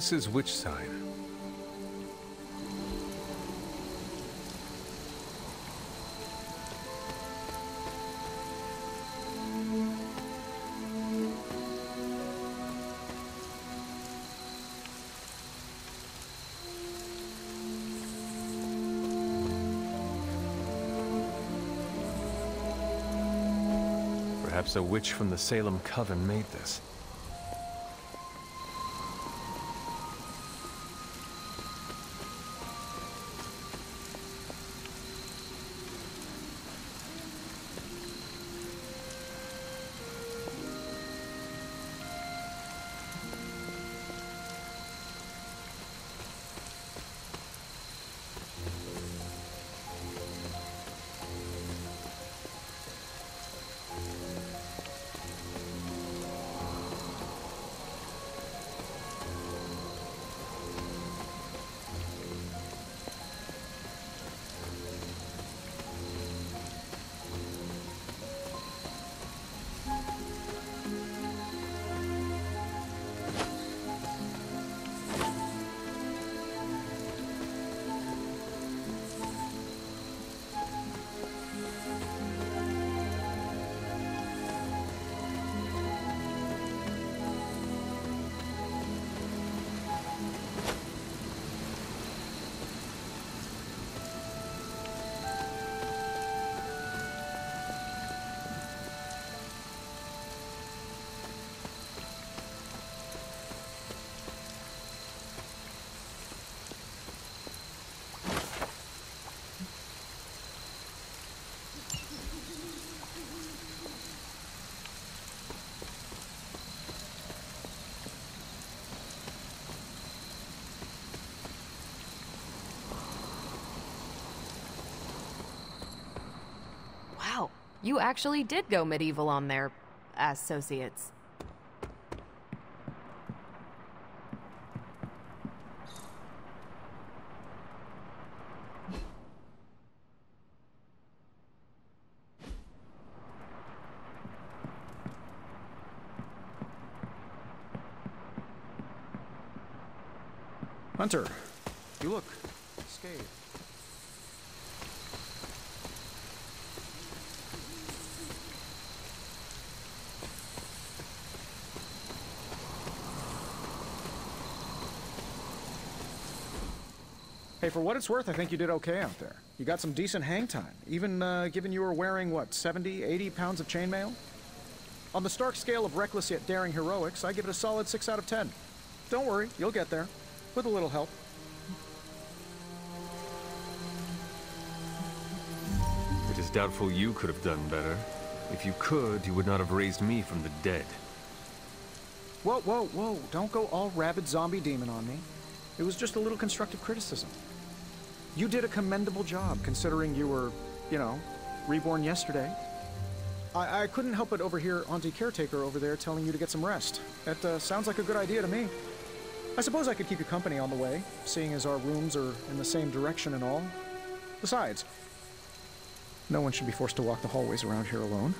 This is which side? Perhaps a witch from the Salem Coven made this. Wow, you actually did go medieval on their associates. Hunter, you look scathed. Hey, for what it's worth, I think you did okay out there. You got some decent hang time, even given you were wearing, what, 70, 80 pounds of chainmail? On the Stark scale of reckless yet daring heroics, I give it a solid 6 out of 10. Don't worry, you'll get there. With a little help. It is doubtful you could have done better. If you could, you would not have raised me from the dead. Whoa, whoa, whoa. Don't go all rabid zombie demon on me. It was just a little constructive criticism. You did a commendable job, considering you were, you know, reborn yesterday. I couldn't help but overhear Auntie Caretaker over there telling you to get some rest. That sounds like a good idea to me. I suppose I could keep you company on the way, seeing as our rooms are in the same direction and all. Besides, no one should be forced to walk the hallways around here alone.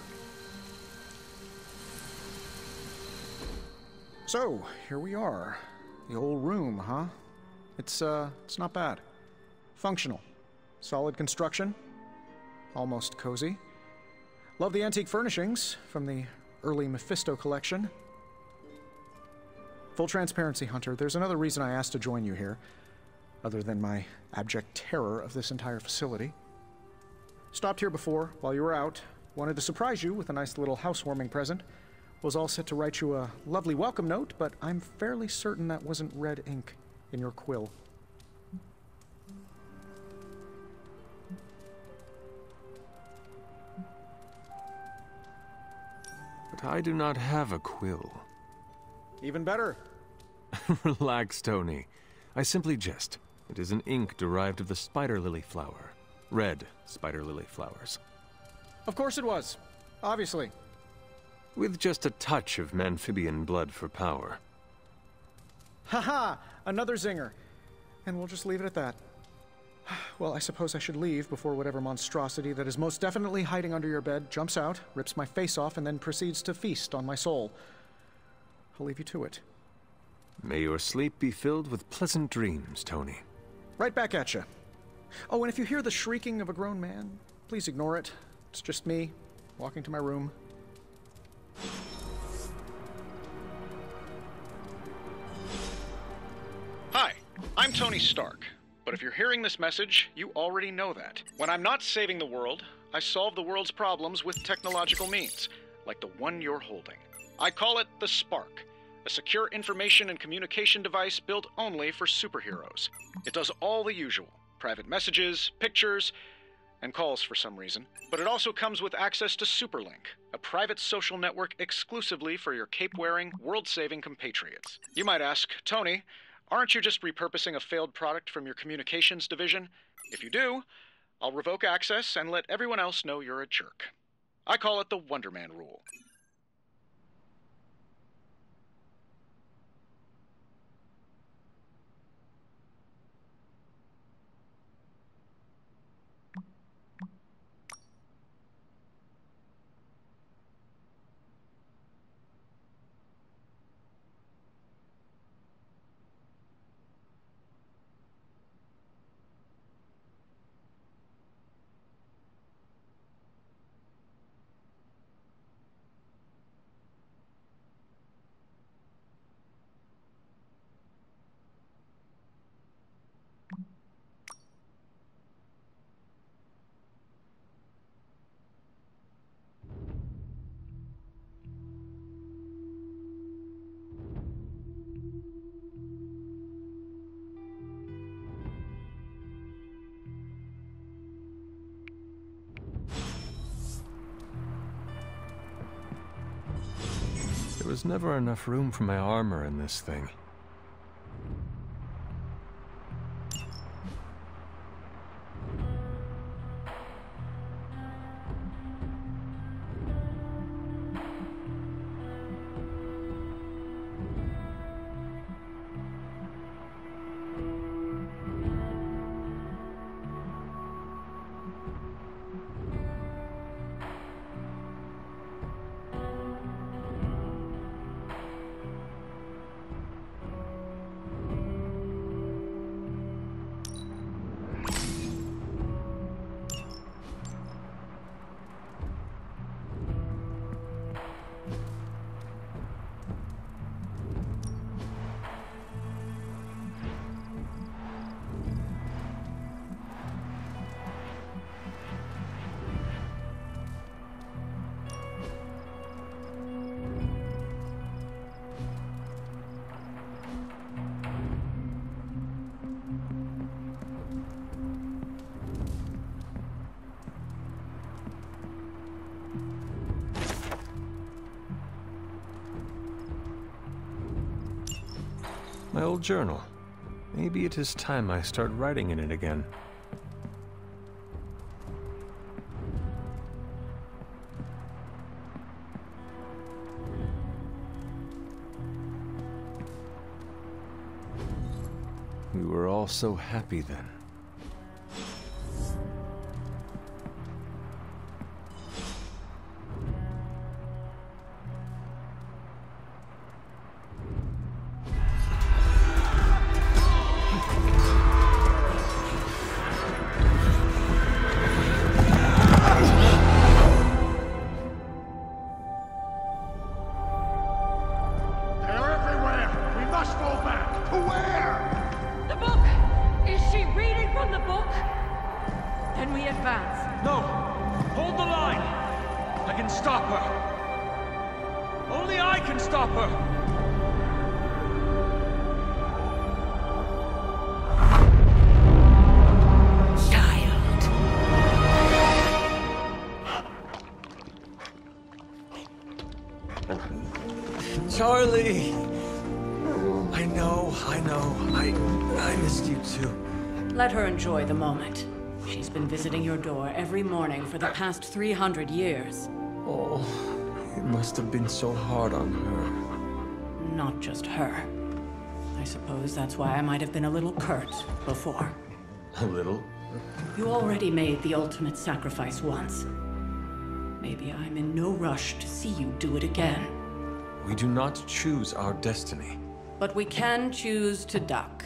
So, here we are. The old room, huh? It's not bad. Functional. Solid construction. Almost cozy. Love the antique furnishings from the early Mephisto collection. Full transparency, Hunter, there's another reason I asked to join you here, other than my abject terror of this entire facility. Stopped here before, while you were out. Wanted to surprise you with a nice little housewarming present. Was all set to write you a lovely welcome note, but I'm fairly certain that wasn't red ink in your quill. But I do not have a quill. Even better. Relax, Tony. I simply jest. It is an ink derived of the spider lily flower. Red spider lily flowers. Of course it was. Obviously. With just a touch of amphibian blood for power. Haha! Another zinger. And we'll just leave it at that. Well, I suppose I should leave before whatever monstrosity that is most definitely hiding under your bed jumps out, rips my face off, and then proceeds to feast on my soul. I'll leave you to it. May your sleep be filled with pleasant dreams, Tony. Right back at you. Oh, and if you hear the shrieking of a grown man, please ignore it. It's just me, walking to my room. Hi, I'm Tony Stark. But if you're hearing this message, you already know that. When I'm not saving the world, I solve the world's problems with technological means, like the one you're holding. I call it the Spark, a secure information and communication device built only for superheroes. It does all the usual, private messages, pictures, and calls for some reason. But it also comes with access to Superlink, a private social network exclusively for your cape-wearing, world-saving compatriots. You might ask, Tony, aren't you just repurposing a failed product from your communications division? If you do, I'll revoke access and let everyone else know you're a jerk. I call it the Wonder Man rule. There was never enough room for my armor in this thing. My old journal. Maybe it is time I start writing in it again. We were all so happy then. Charlie! I know. I missed you too. Let her enjoy the moment. She's been visiting your door every morning for the past 300 years. Oh, it must have been so hard on her. Not just her. I suppose that's why I might have been a little curt before. A little? You already made the ultimate sacrifice once. Maybe I'm in no rush to see you do it again. We do not choose our destiny. But we can choose to duck.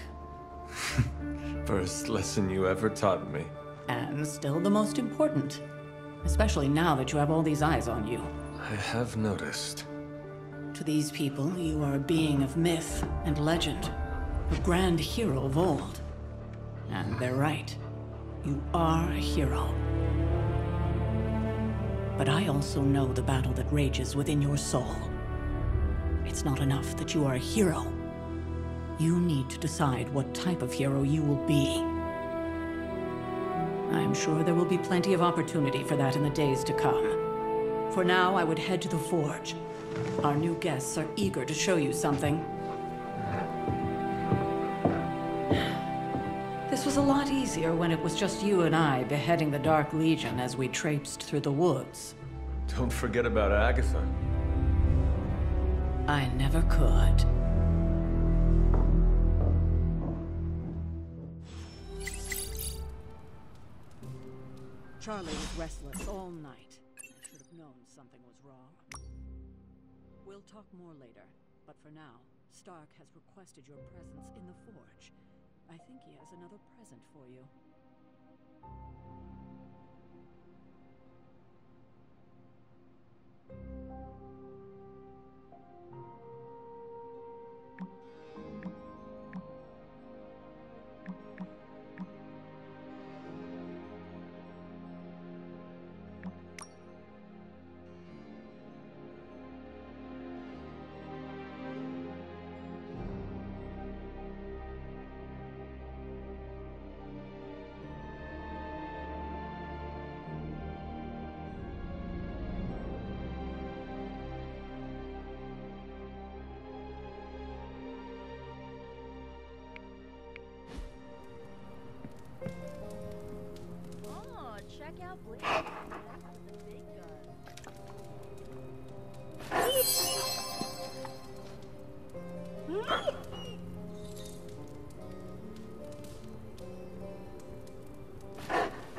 First lesson you ever taught me. And still the most important. Especially now that you have all these eyes on you. I have noticed. To these people, you are a being of myth and legend. A grand hero of old. And they're right. You are a hero. But I also know the battle that rages within your soul. It's not enough that you are a hero. You need to decide what type of hero you will be. I'm sure there will be plenty of opportunity for that in the days to come. For now, I would head to the Forge. Our new guests are eager to show you something. This was a lot easier when it was just you and I beheading the Dark Legion as we traipsed through the woods. Don't forget about Agatha. I never could. Charlie was restless all night. I should have known something was wrong. We'll talk more later, but for now, Stark has requested your presence in the Forge. I think he has another present for you. Check out Blade. That's the big gun.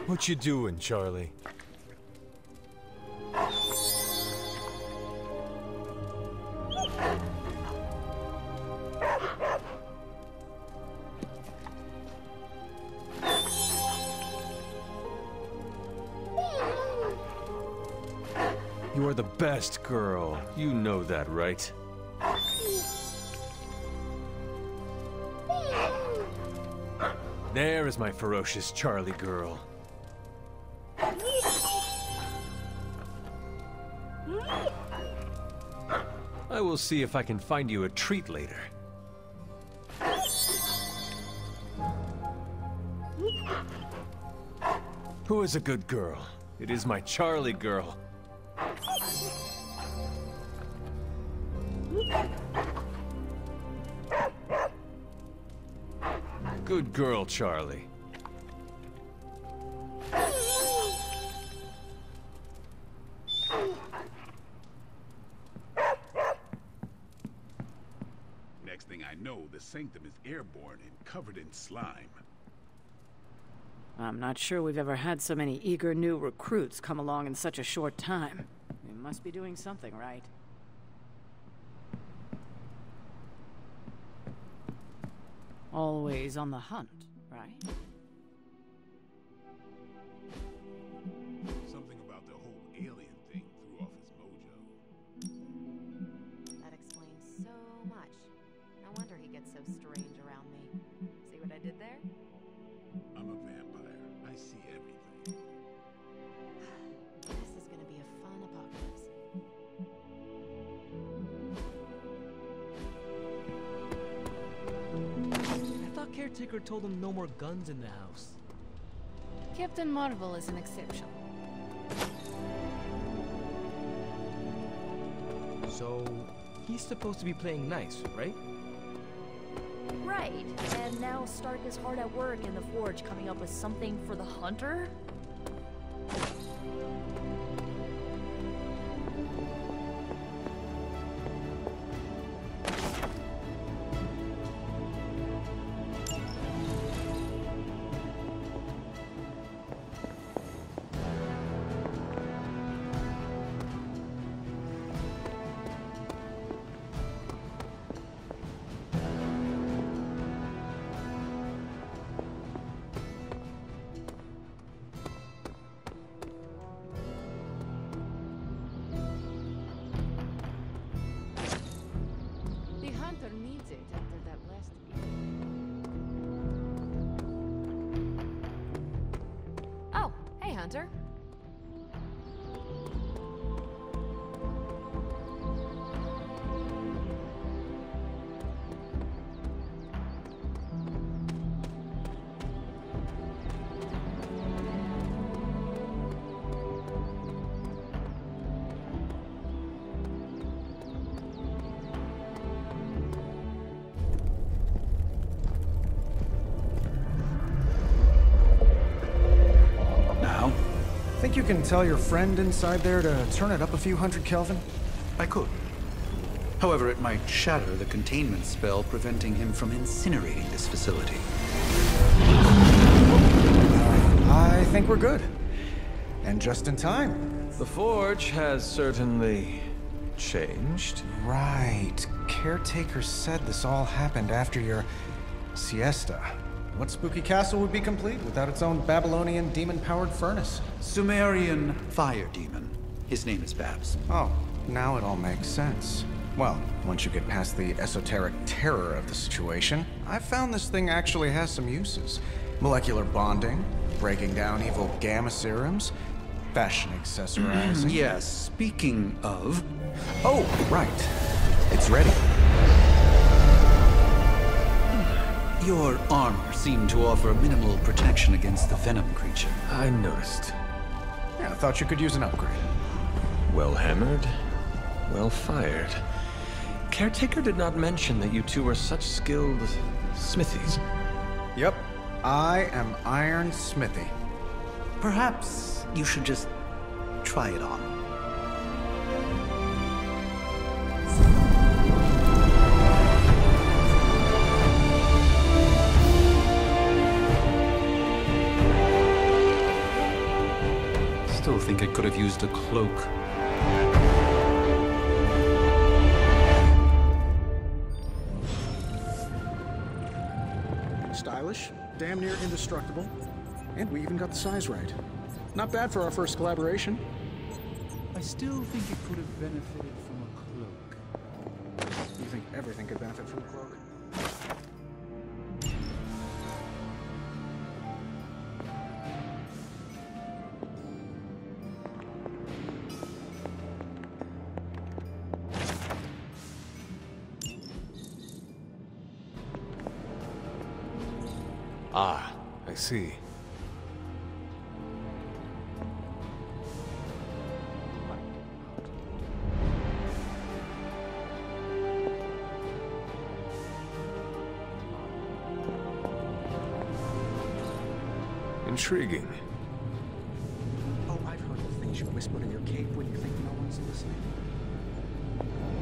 What you doing, Charlie? You are the best girl. You know that, right? There is my ferocious Charlie girl. I will see if I can find you a treat later. Who is a good girl? It is my Charlie girl. Good girl, Charlie. Next thing I know, the Sanctum is airborne and covered in slime. I'm not sure we've ever had so many eager new recruits come along in such a short time. We must be doing something right. Always on the hunt, right? Something about the whole alien thing threw off his mojo. That explains so much. No wonder he gets so strange around me. See what I did there? I'm a vampire. I see everything. This is gonna be a fun apocalypse. I thought Caretaker told him no more guns in the house. Captain Marvel is an exception. So, he's supposed to be playing nice, right? Right. And now Stark is hard at work in the Forge coming up with something for the Hunter? exit after that last view. Oh, hey, Hunter. Think you can tell your friend inside there to turn it up a few hundred Kelvin? I could. However, it might shatter the containment spell preventing him from incinerating this facility. I think we're good. And just in time. The Forge has certainly changed. Right. Caretaker said this all happened after your siesta. What spooky castle would be complete without its own Babylonian demon-powered furnace? Sumerian fire demon. His name is Babs. Oh, now it all makes sense. Well, once you get past the esoteric terror of the situation, I've found this thing actually has some uses. Molecular bonding, breaking down evil gamma serums, fashion accessorizing. Yes, speaking of... Oh, right. It's ready. Your armor seemed to offer minimal protection against the venom creature. I noticed. Yeah, I thought you could use an upgrade. Well hammered, well fired. Caretaker did not mention that you two were such skilled smithies. Yep, I am Iron Smithy. Perhaps you should just try it on. Still think it could have used a cloak. Stylish, damn near indestructible, and we even got the size right. Not bad for our first collaboration. I still think it could have benefited from a cloak. You think everything could benefit from a cloak? Ah, I see. Intriguing. Oh, I've heard the things you whispered in your cape when you think no one's listening.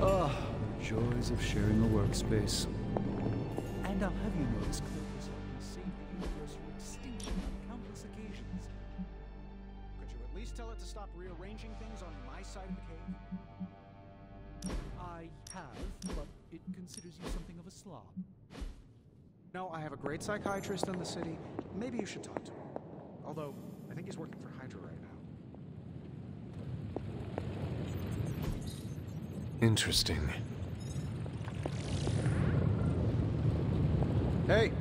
Ah, joys of sharing a workspace. And I'll have you know this cloak has helped me save the universe from extinction on countless occasions. Could you at least tell it to stop rearranging things on my side of the cave? I have, but it considers you something of a slob. No, I have a great psychiatrist in the city. Maybe you should talk to him. Although, I think he's working for Hydra right now. Interesting. Hey!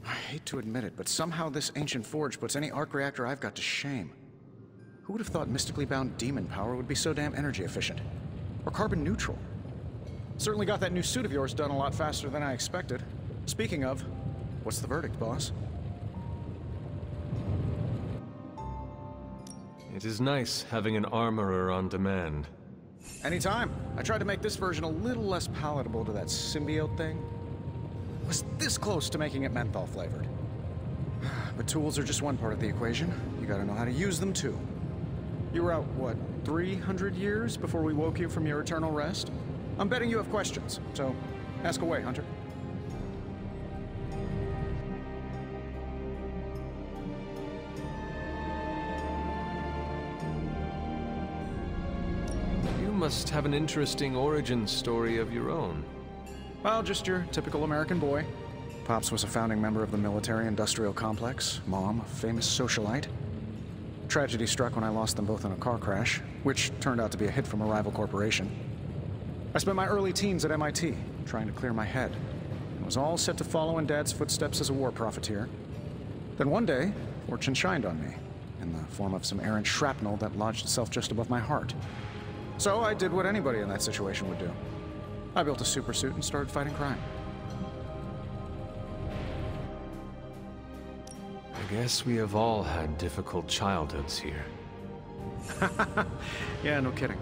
I hate to admit it, but somehow this ancient forge puts any arc reactor I've got to shame. Who would have thought mystically bound demon power would be so damn energy efficient? Or carbon neutral? Certainly got that new suit of yours done a lot faster than I expected. Speaking of, what's the verdict, boss? It is nice having an armorer on demand. Anytime. I tried to make this version a little less palatable to that symbiote thing. Was this close to making it menthol flavored. But tools are just one part of the equation. You gotta know how to use them too. You were out, what, 300 years before we woke you from your eternal rest? I'm betting you have questions, so ask away, Hunter. You must have an interesting origin story of your own. Well, just your typical American boy. Pops was a founding member of the military-industrial complex. Mom, a famous socialite. Tragedy struck when I lost them both in a car crash, which turned out to be a hit from a rival corporation. I spent my early teens at MIT, trying to clear my head, and was all set to follow in Dad's footsteps as a war profiteer. Then one day, fortune shined on me, in the form of some errant shrapnel that lodged itself just above my heart. So I did what anybody in that situation would do. I built a supersuit and started fighting crime. I guess we have all had difficult childhoods here. Yeah, no kidding.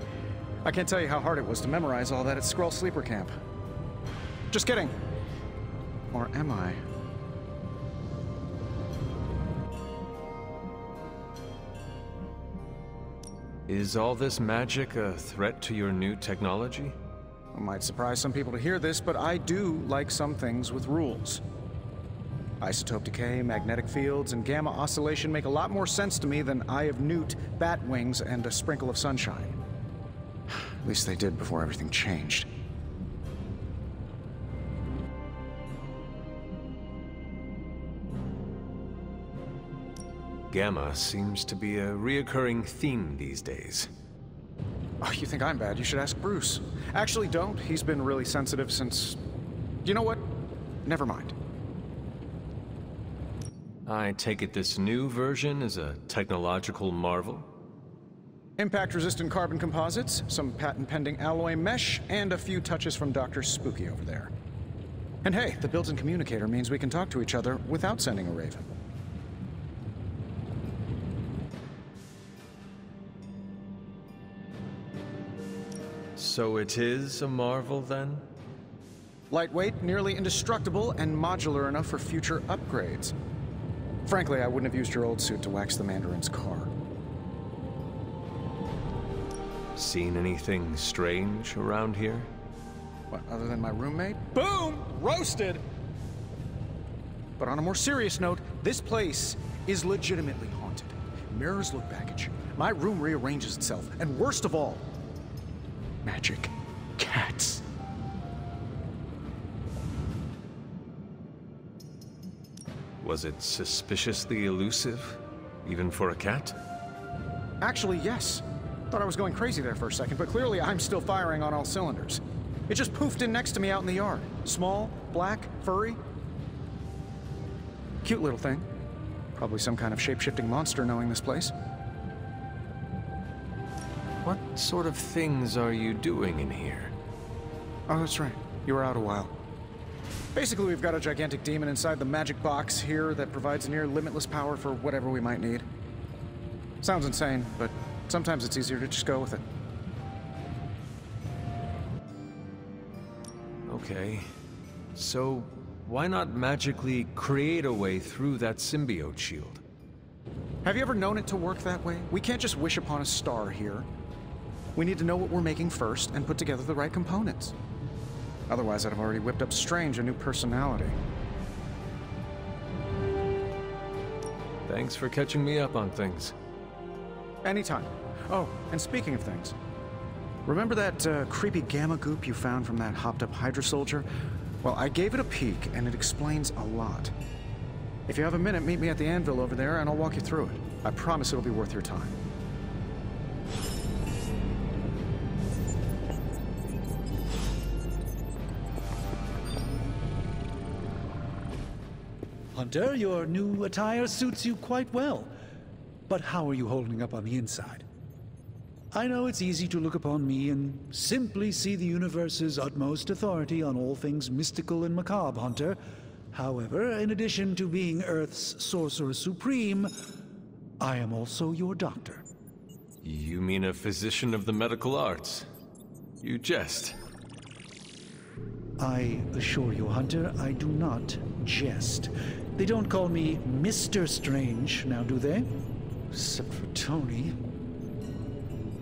I can't tell you how hard it was to memorize all that at Skrull Sleeper Camp. Just kidding. Or am I? Is all this magic a threat to your new technology? It might surprise some people to hear this, but I do like some things with rules. Isotope decay, magnetic fields, and gamma oscillation make a lot more sense to me than Eye of Newt, bat wings, and a sprinkle of sunshine. At least they did before everything changed. Gamma seems to be a reoccurring theme these days. Oh, you think I'm bad? You should ask Bruce. Actually, don't. He's been really sensitive since... You know what? Never mind. I take it this new version is a technological marvel? Impact-resistant carbon composites, some patent-pending alloy mesh, and a few touches from Dr. Spooky over there. And hey, the built-in communicator means we can talk to each other without sending a raven. So it is a marvel, then? Lightweight, nearly indestructible, and modular enough for future upgrades. Frankly, I wouldn't have used your old suit to wax the Mandarin's car. Seen anything strange around here? What, other than my roommate? Boom! Roasted! But on a more serious note, this place is legitimately haunted. Mirrors look back at you. My room rearranges itself. And worst of all, magic cats. Was it suspiciously elusive, even for a cat? Actually, yes. Thought I was going crazy there for a second, but clearly I'm still firing on all cylinders. It just poofed in next to me out in the yard. Small, black, furry. Cute little thing. Probably some kind of shape-shifting monster knowing this place. What sort of things are you doing in here? Oh, that's right. You were out a while. Basically, we've got a gigantic demon inside the magic box here that provides near limitless power for whatever we might need. Sounds insane, but sometimes it's easier to just go with it. Okay. So, why not magically create a way through that symbiote shield? Have you ever known it to work that way? We can't just wish upon a star here. We need to know what we're making first and put together the right components. Otherwise, I'd have already whipped up Strange a new personality. Thanks for catching me up on things. Anytime. Oh, and speaking of things, remember that creepy gamma goop you found from that hopped-up Hydra soldier? Well, I gave it a peek, and it explains a lot. If you have a minute, meet me at the anvil over there, and I'll walk you through it. I promise it'll be worth your time. Hunter, your new attire suits you quite well. But how are you holding up on the inside? I know it's easy to look upon me and simply see the universe's utmost authority on all things mystical and macabre, Hunter. However, in addition to being Earth's Sorcerer Supreme, I am also your doctor. You mean a physician of the medical arts? You jest. I assure you, Hunter, I do not jest. They don't call me Mr. Strange, now do they? Except for Tony.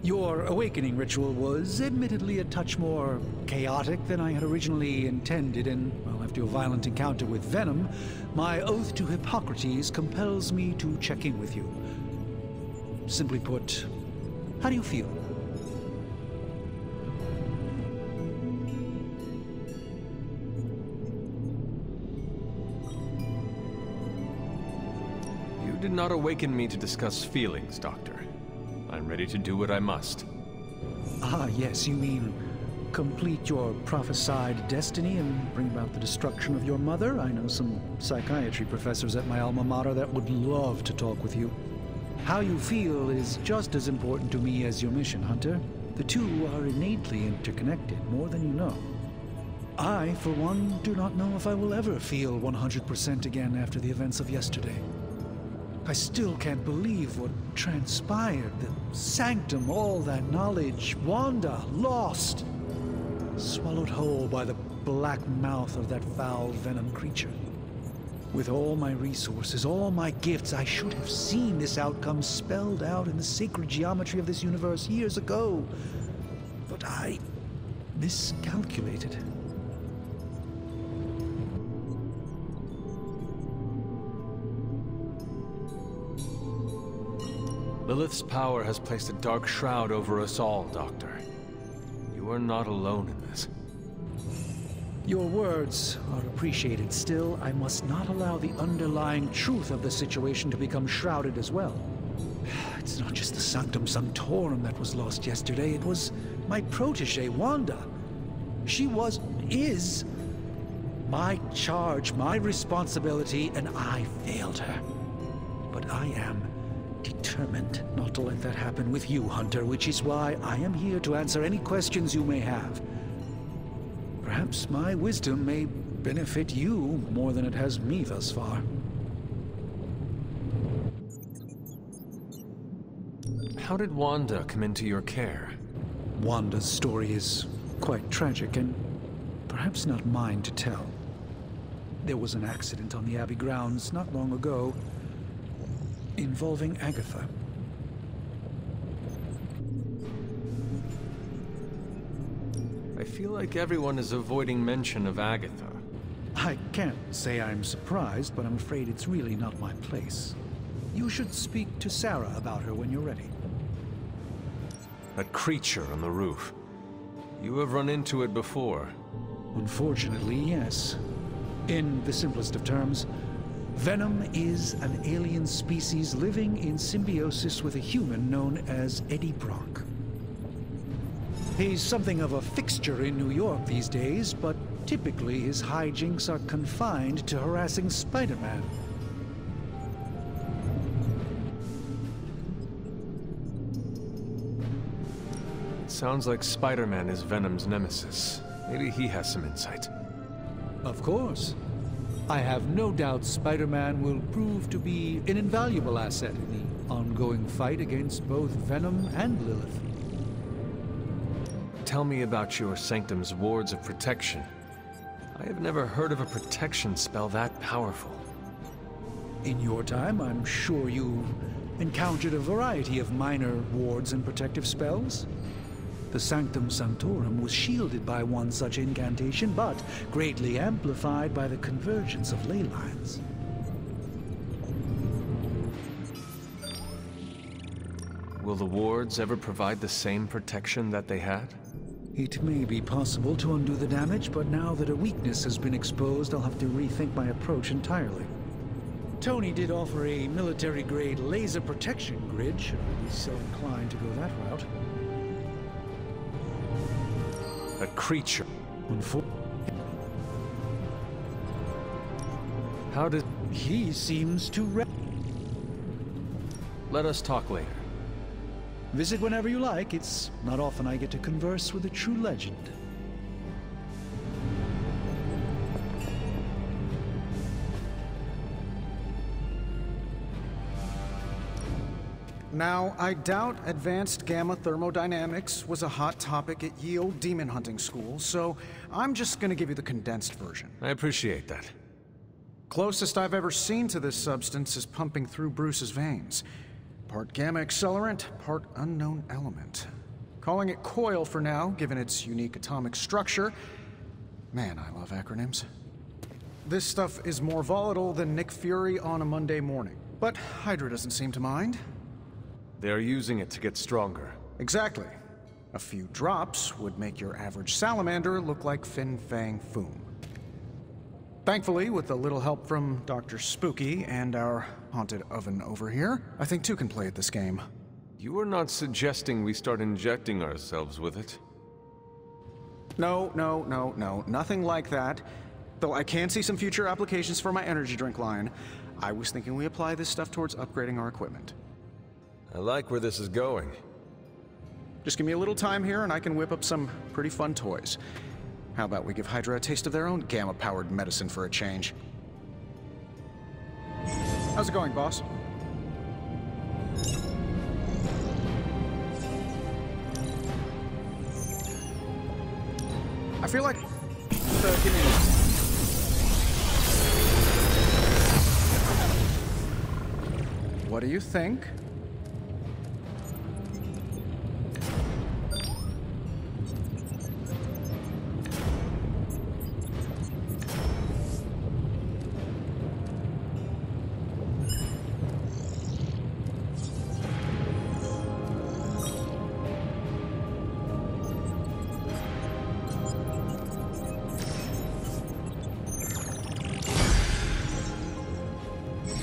Your awakening ritual was admittedly a touch more chaotic than I had originally intended, and, well, after your violent encounter with Venom, my oath to Hippocrates compels me to check in with you. Simply put, how do you feel? You did not awaken me to discuss feelings, Doctor. I'm ready to do what I must. Ah, yes, you mean complete your prophesied destiny and bring about the destruction of your mother. I know some psychiatry professors at my alma mater that would love to talk with you. How you feel is just as important to me as your mission, Hunter. The two are innately interconnected, more than you know. I, for one, do not know if I will ever feel 100% again after the events of yesterday. I still can't believe what transpired. The sanctum, all that knowledge, Wanda, lost. Swallowed whole by the black mouth of that foul venom creature. With all my resources, all my gifts, I should have seen this outcome spelled out in the sacred geometry of this universe years ago. But I miscalculated. Lilith's power has placed a dark shroud over us all, Doctor. You are not alone in this. Your words are appreciated. Still, I must not allow the underlying truth of the situation to become shrouded as well. It's not just the Sanctum Sanctorum that was lost yesterday. It was my protege, Wanda. She is my charge, my responsibility, and I failed her. But I am determined not to let that happen with you, Hunter, which is why I am here to answer any questions you may have. Perhaps my wisdom may benefit you more than it has me thus far. How did Wanda come into your care? Wanda's story is quite tragic and perhaps not mine to tell. There was an accident on the Abbey grounds not long ago involving Agatha. I feel like everyone is avoiding mention of Agatha. I can't say I'm surprised, but I'm afraid it's really not my place. You should speak to Sarah about her when you're ready. That creature on the roof. You have run into it before. Unfortunately, yes. In the simplest of terms, Venom is an alien species living in symbiosis with a human known as Eddie Brock. He's something of a fixture in New York these days, but typically his hijinks are confined to harassing Spider-Man. It sounds like Spider-Man is Venom's nemesis. Maybe he has some insight. Of course. I have no doubt Spider-Man will prove to be an invaluable asset in the ongoing fight against both Venom and Lilith. Tell me about your Sanctum's wards of protection. I have never heard of a protection spell that powerful. In your time, I'm sure you've encountered a variety of minor wards and protective spells. The Sanctum Sanctorum was shielded by one such incantation, but greatly amplified by the convergence of ley lines. Will the wards ever provide the same protection that they had? It may be possible to undo the damage, but now that a weakness has been exposed, I'll have to rethink my approach entirely. Tony did offer a military-grade laser protection grid, should I be so inclined to go that route. A creature. How did... He seems to Let us talk later. Visit whenever you like. It's not often I get to converse with a true legend. Now, I doubt advanced gamma thermodynamics was a hot topic at ye olde demon hunting school, so I'm just gonna give you the condensed version. I appreciate that. Closest I've ever seen to this substance is pumping through Bruce's veins. Part gamma accelerant, part unknown element. Calling it coil for now, given its unique atomic structure. Man, I love acronyms. This stuff is more volatile than Nick Fury on a Monday morning. But Hydra doesn't seem to mind. They are using it to get stronger. Exactly. A few drops would make your average salamander look like Fin Fang Foom. Thankfully, with a little help from Dr. Spooky and our haunted oven over here, I think two can play at this game. You are not suggesting we start injecting ourselves with it? No. Nothing like that. Though I can see some future applications for my energy drink line. I was thinking we apply this stuff towards upgrading our equipment. I like where this is going. Just give me a little time here and I can whip up some pretty fun toys. How about we give Hydra a taste of their own gamma-powered medicine for a change? How's it going, boss? I feel like... give me a minute. What do you think?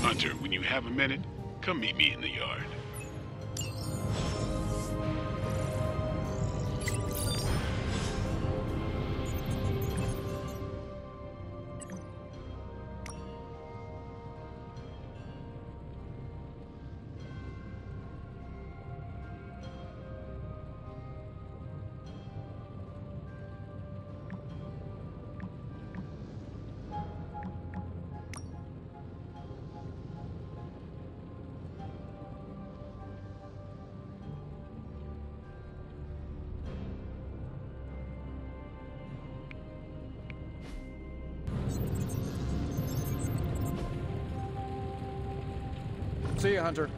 Hunter, when you have a minute, come meet me in the yard. See ya, Hunter.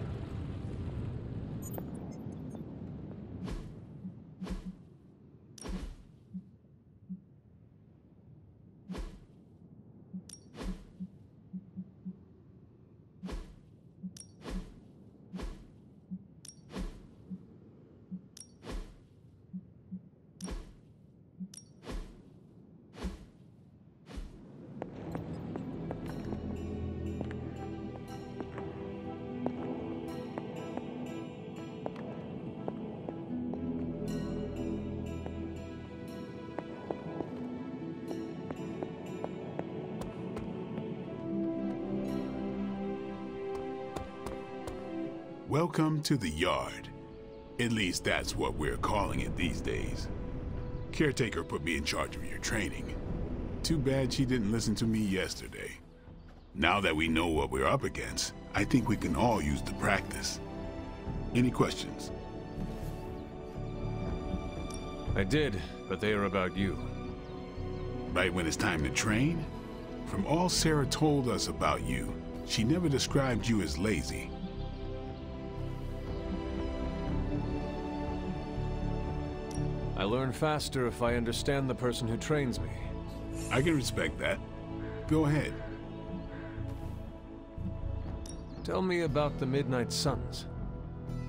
Welcome to the yard. At least that's what we're calling it these days. Caretaker put me in charge of your training. Too bad she didn't listen to me yesterday. Now that we know what we're up against, I think we can all use the practice. Any questions? I did, but they are about you. Right when it's time to train? From all Sarah told us about you, she never described you as lazy. I learn faster if I understand the person who trains me. I can respect that. Go ahead. Tell me about the Midnight Suns.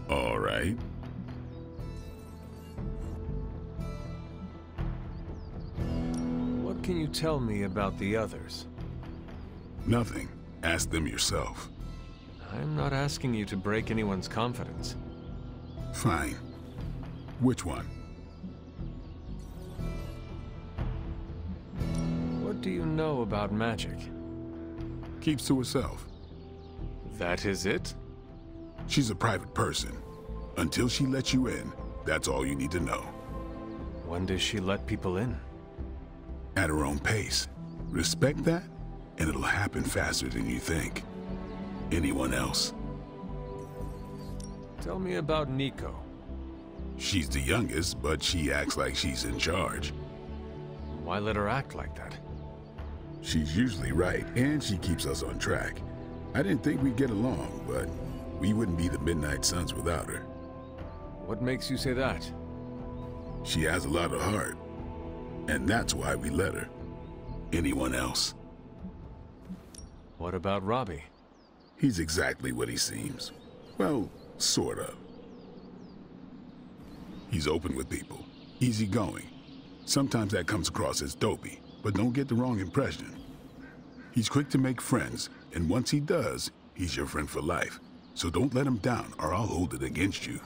All right. What can you tell me about the others? Nothing. Ask them yourself. I'm not asking you to break anyone's confidence. Fine. Which one? What do you know about magic? Keeps to herself. That is it? She's a private person. Until she lets you in, that's all you need to know. When does she let people in? At her own pace. Respect that, and it'll happen faster than you think. Anyone else? Tell me about Nico. She's the youngest, but she acts like she's in charge. Why let her act like that? She's usually right, and she keeps us on track. I didn't think we'd get along, but we wouldn't be the Midnight Suns without her. What makes you say that? She has a lot of heart, and that's why we let her. Anyone else? What about Robbie? He's exactly what he seems. Well, sort of. He's open with people, easygoing. Sometimes that comes across as dopey, but don't get the wrong impression. He's quick to make friends, and once he does, he's your friend for life. So don't let him down, or I'll hold it against you.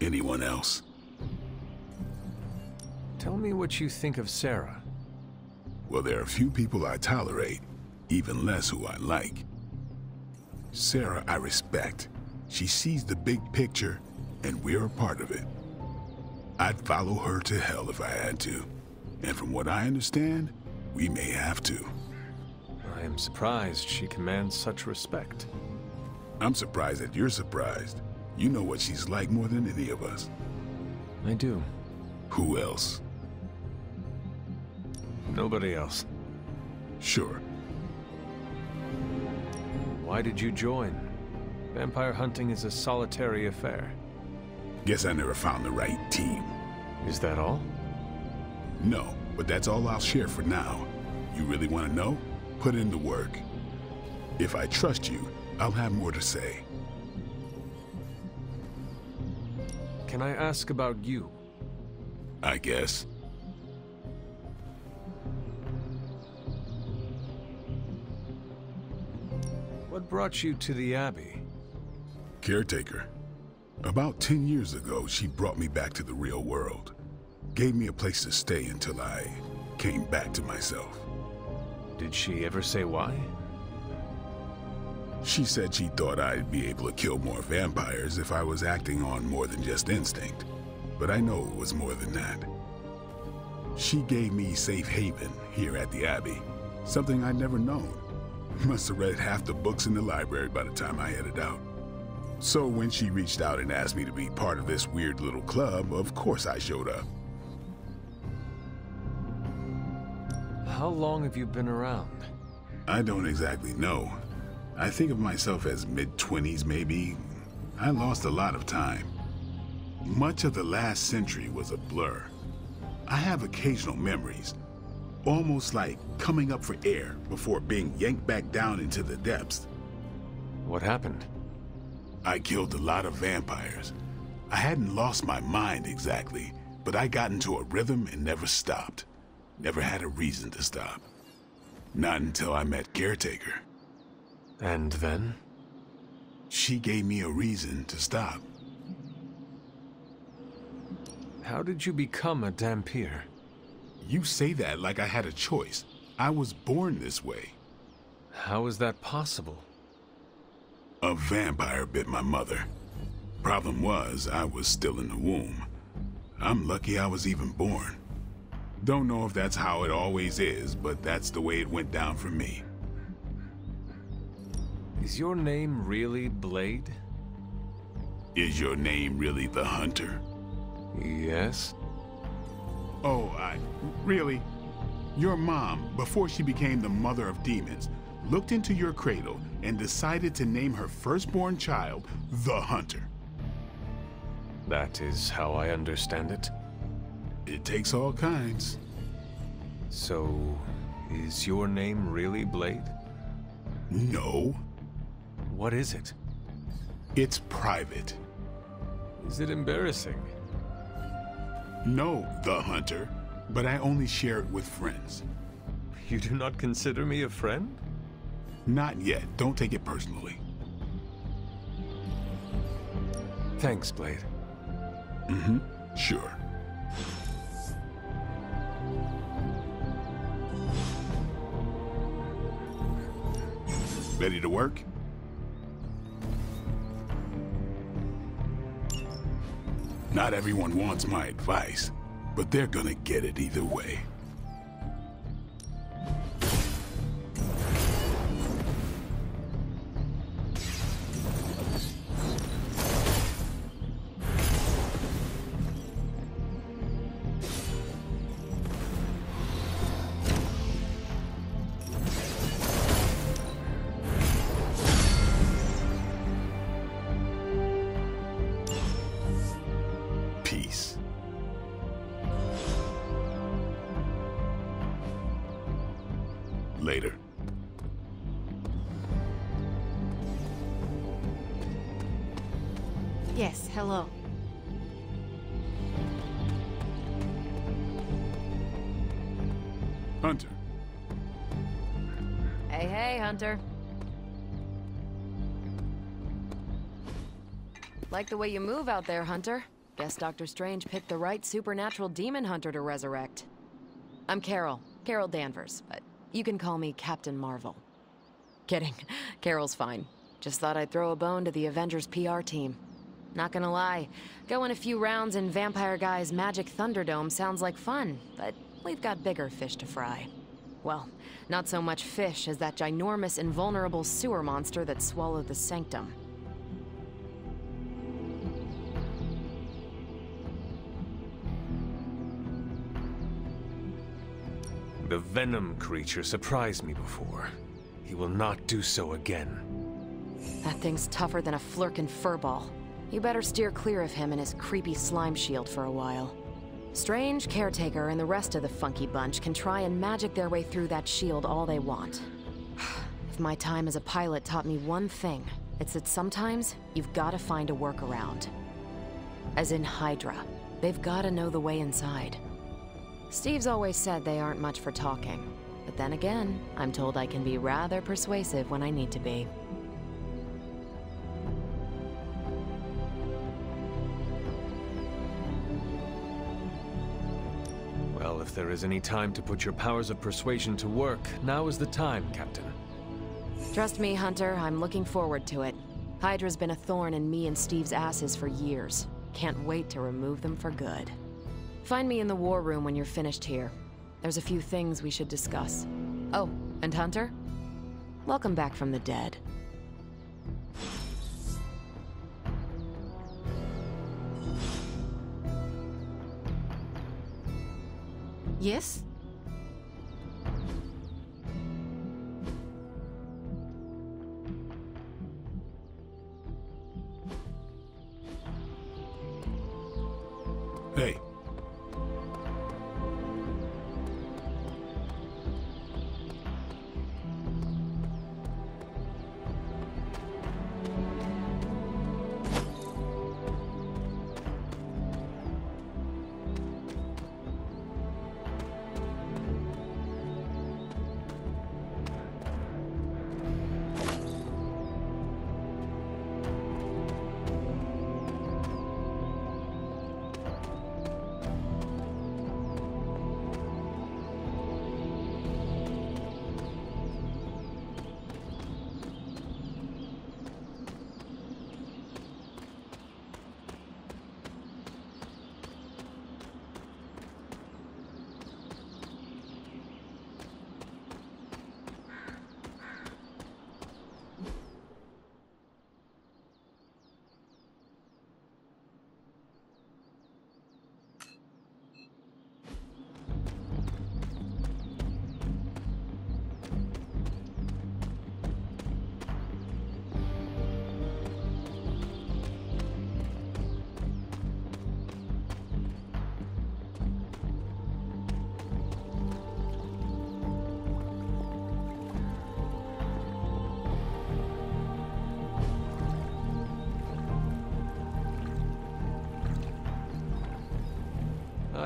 Anyone else? Tell me what you think of Sarah. Well, there are few people I tolerate, even less who I like. Sarah, I respect. She sees the big picture, and we're a part of it. I'd follow her to hell if I had to. And from what I understand, we may have to. I am surprised she commands such respect. I'm surprised that you're surprised. You know what she's like more than any of us. I do. Who else? Nobody else. Sure. Why did you join? Vampire hunting is a solitary affair. Guess I never found the right team. Is that all? No, but that's all I'll share for now. You really want to know? Put in the work. If I trust you, I'll have more to say. Can I ask about you? I guess. What brought you to the Abbey? Caretaker. About 10 years ago, she brought me back to the real world. Gave me a place to stay until I came back to myself. Did she ever say why? She said she thought I'd be able to kill more vampires if I was acting on more than just instinct. But I know it was more than that. She gave me safe haven here at the Abbey, something I'd never known. Must have read half the books in the library by the time I headed out. So when she reached out and asked me to be part of this weird little club, of course I showed up. How long have you been around? I don't exactly know. I think of myself as mid-20s maybe. I lost a lot of time. Much of the last century was a blur. I have occasional memories, almost like coming up for air before being yanked back down into the depths. What happened? I killed a lot of vampires. I hadn't lost my mind exactly, but I got into a rhythm and never stopped. Never had a reason to stop. Not until I met Caretaker. And then? She gave me a reason to stop. How did you become a Dhampir? You say that like I had a choice. I was born this way. How is that possible? A vampire bit my mother. Problem was, I was still in the womb. I'm lucky I was even born. Don't know if that's how it always is, but that's the way it went down for me. Is your name really Blade? Is your name really the Hunter? Yes. Oh, really? Your mom, before she became the mother of demons, looked into your cradle and decided to name her firstborn child the Hunter. That is how I understand it. It takes all kinds. So, is your name really Blade? No. What is it? It's private. Is it embarrassing? No, the Hunter, but I only share it with friends. You do not consider me a friend? Not yet. Don't take it personally. Thanks, Blade. Mm-hmm. Sure. Ready to work? Not everyone wants my advice, but they're gonna get it either way. Peace. Later. Yes, hello. Hunter. Hey, hey, Hunter. Like the way you move out there, Hunter. Guess Dr. Strange picked the right supernatural demon hunter to resurrect. I'm Carol Danvers, but you can call me Captain Marvel. Kidding, Carol's fine. Just thought I'd throw a bone to the Avengers PR team. Not gonna lie, going a few rounds in Vampire Guy's Magic Thunderdome sounds like fun, but we've got bigger fish to fry. Well, not so much fish as that ginormous invulnerable sewer monster that swallowed the Sanctum. The Venom creature surprised me before. He will not do so again. That thing's tougher than a Flurkin furball. You better steer clear of him and his creepy slime shield for a while. Strange, Caretaker, and the rest of the funky bunch can try and magic their way through that shield all they want. If my time as a pilot taught me one thing, it's that sometimes you've got to find a workaround. As in Hydra. They've got to know the way inside. Steve's always said they aren't much for talking. But then again, I'm told I can be rather persuasive when I need to be. Well, if there is any time to put your powers of persuasion to work, now is the time, Captain. Trust me, Hunter, I'm looking forward to it. Hydra's been a thorn in me and Steve's asses for years. Can't wait to remove them for good. Find me in the war room when you're finished here. There's a few things we should discuss. Oh, and Hunter? Welcome back from the dead. Yes? Hey.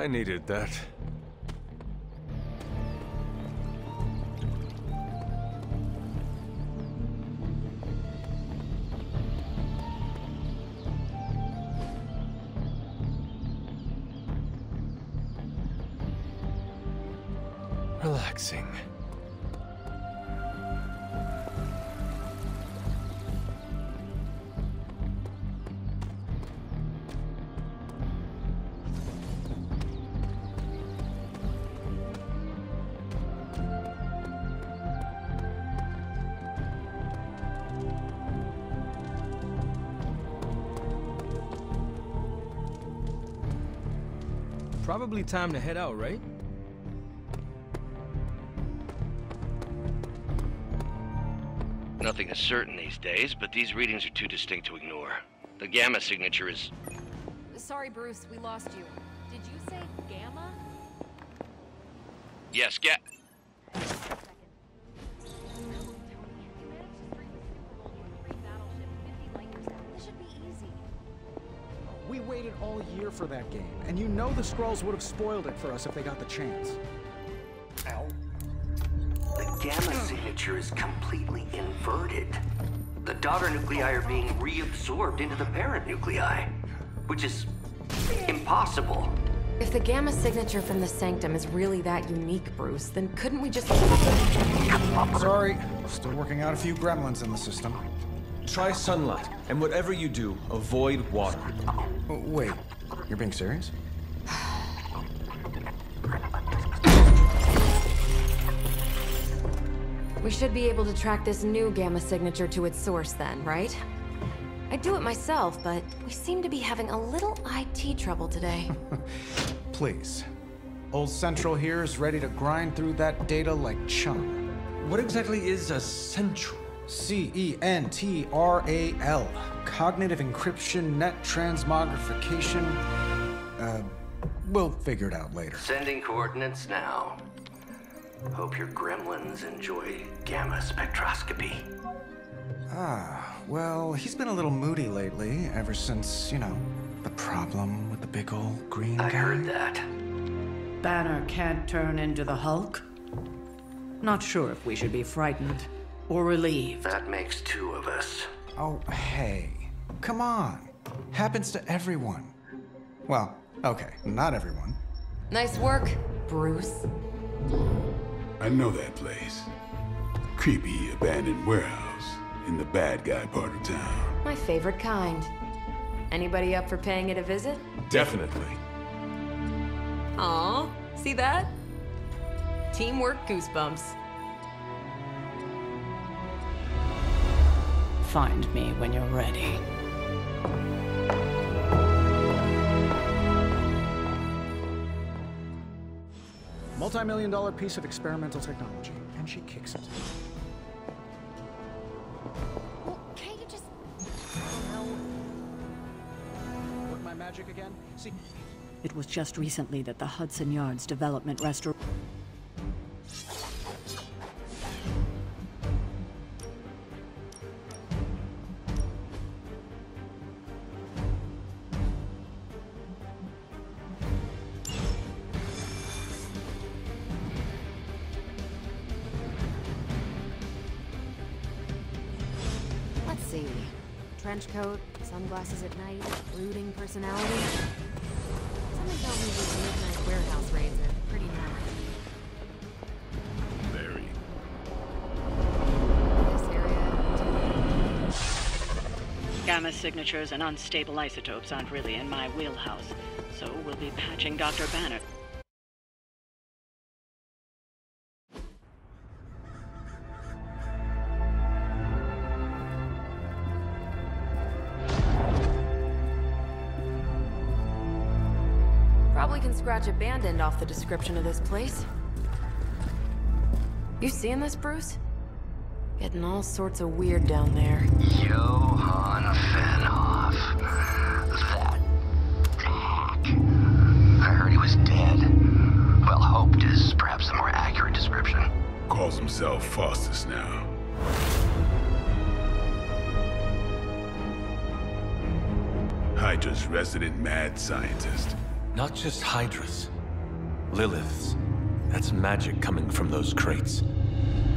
I needed that. Relaxing. Probably time to head out, right? Nothing is certain these days, but these readings are too distinct to ignore. The Gamma signature is... Sorry, Bruce, we lost you. Did you say Gamma? Yes, We waited all year for that game, and you know the Skrulls would have spoiled it for us if they got the chance. Ow. The Gamma signature is completely inverted. The daughter nuclei are being reabsorbed into the parent nuclei, which is Impossible. If the gamma signature from the Sanctum is really that unique, Bruce, then couldn't we just... Sorry, still working out a few gremlins in the system. Try sunlight, and whatever you do, avoid water. Wait, you're being serious? We should be able to track this new gamma signature to its source then, right? I'd do it myself, but we seem to be having a little IT trouble today. Please. Old Central here is ready to grind through that data like chum. What exactly is a Central? CENTRAL. Cognitive Encryption Net Transmogrification. We'll figure it out later. Sending coordinates now. Hope your gremlins enjoy gamma spectroscopy. Well, he's been a little moody lately, ever since, you know, the problem with the big old green guy. I heard that. Banner can't turn into the Hulk? Not sure if we should be frightened or relieved. That makes two of us. Oh, hey. Come on. Happens to everyone. Well, okay, not everyone. Nice work, Bruce. I know that place. Creepy abandoned warehouse in the bad guy part of town. My favorite kind. Anybody up for paying it a visit? Definitely. Aw, see that? Teamwork goosebumps. Find me when you're ready. Multi-million-dollar piece of experimental technology, and she kicks it. Well, can't you just... Work my magic again? See... It was just recently that the Hudson Yards Development Restaurant... Let's see. Trench coat, sunglasses at night, brooding personality. Someone tells me these midnight warehouse raids are pretty nice. Very. This area... Gamma signatures and unstable isotopes aren't really in my wheelhouse, so we'll be patching Dr. Banner. Probably can scratch abandoned off the description of this place. You seeing this, Bruce? Getting all sorts of weird down there. Johann Fenhoff. That hack. I heard he was dead. Well, hoped is perhaps the more accurate description. Calls himself Faustus now. Hydra's resident mad scientist. Not just Hydras. Liliths. That's magic coming from those crates.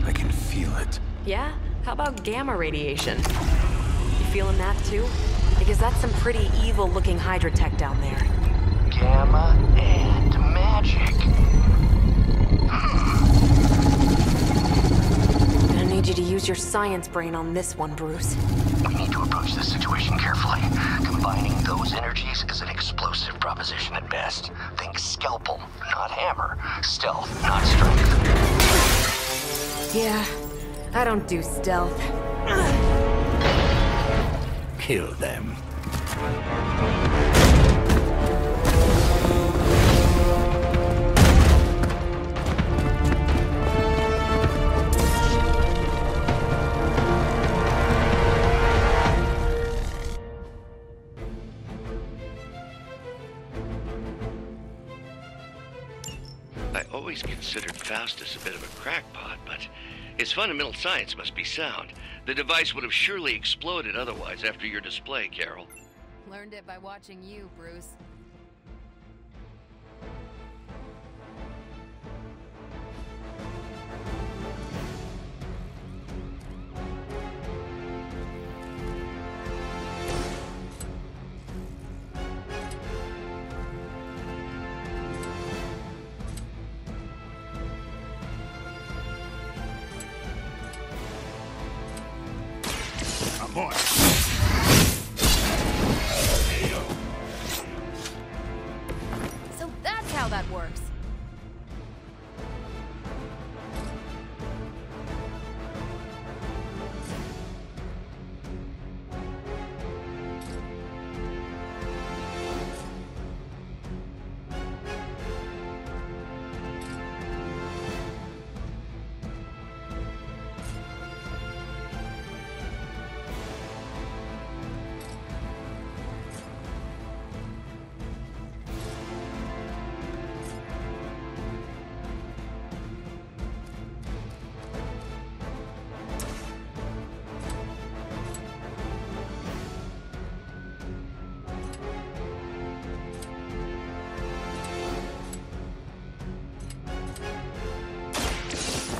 I can feel it. Yeah? How about gamma radiation? You feeling that too? Because that's some pretty evil-looking Hydra tech down there. Gamma and magic. Gonna need you to use your science brain on this one, Bruce. We need to approach this situation carefully. Combining those energies is an explosive proposition at best. Think scalpel, not hammer. Stealth, not strength. Yeah, I don't do stealth. Kill them. I always considered Faustus a bit of a crackpot, but his fundamental science must be sound. The device would have surely exploded otherwise after your display, Carol. Learned it by watching you, Bruce. Point. So that's how that works.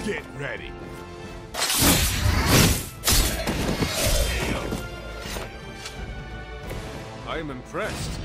Get ready. I am impressed.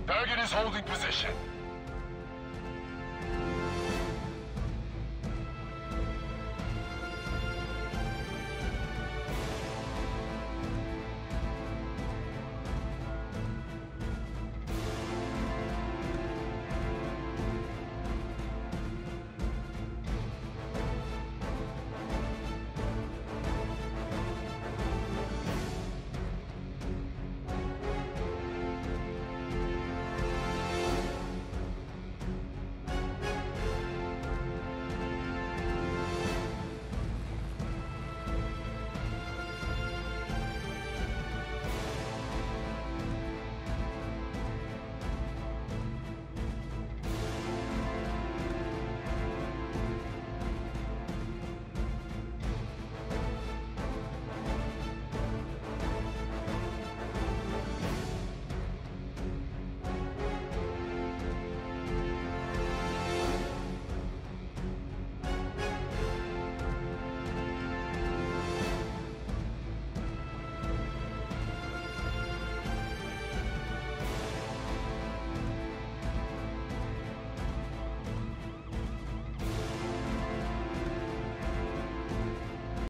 Target is holding position.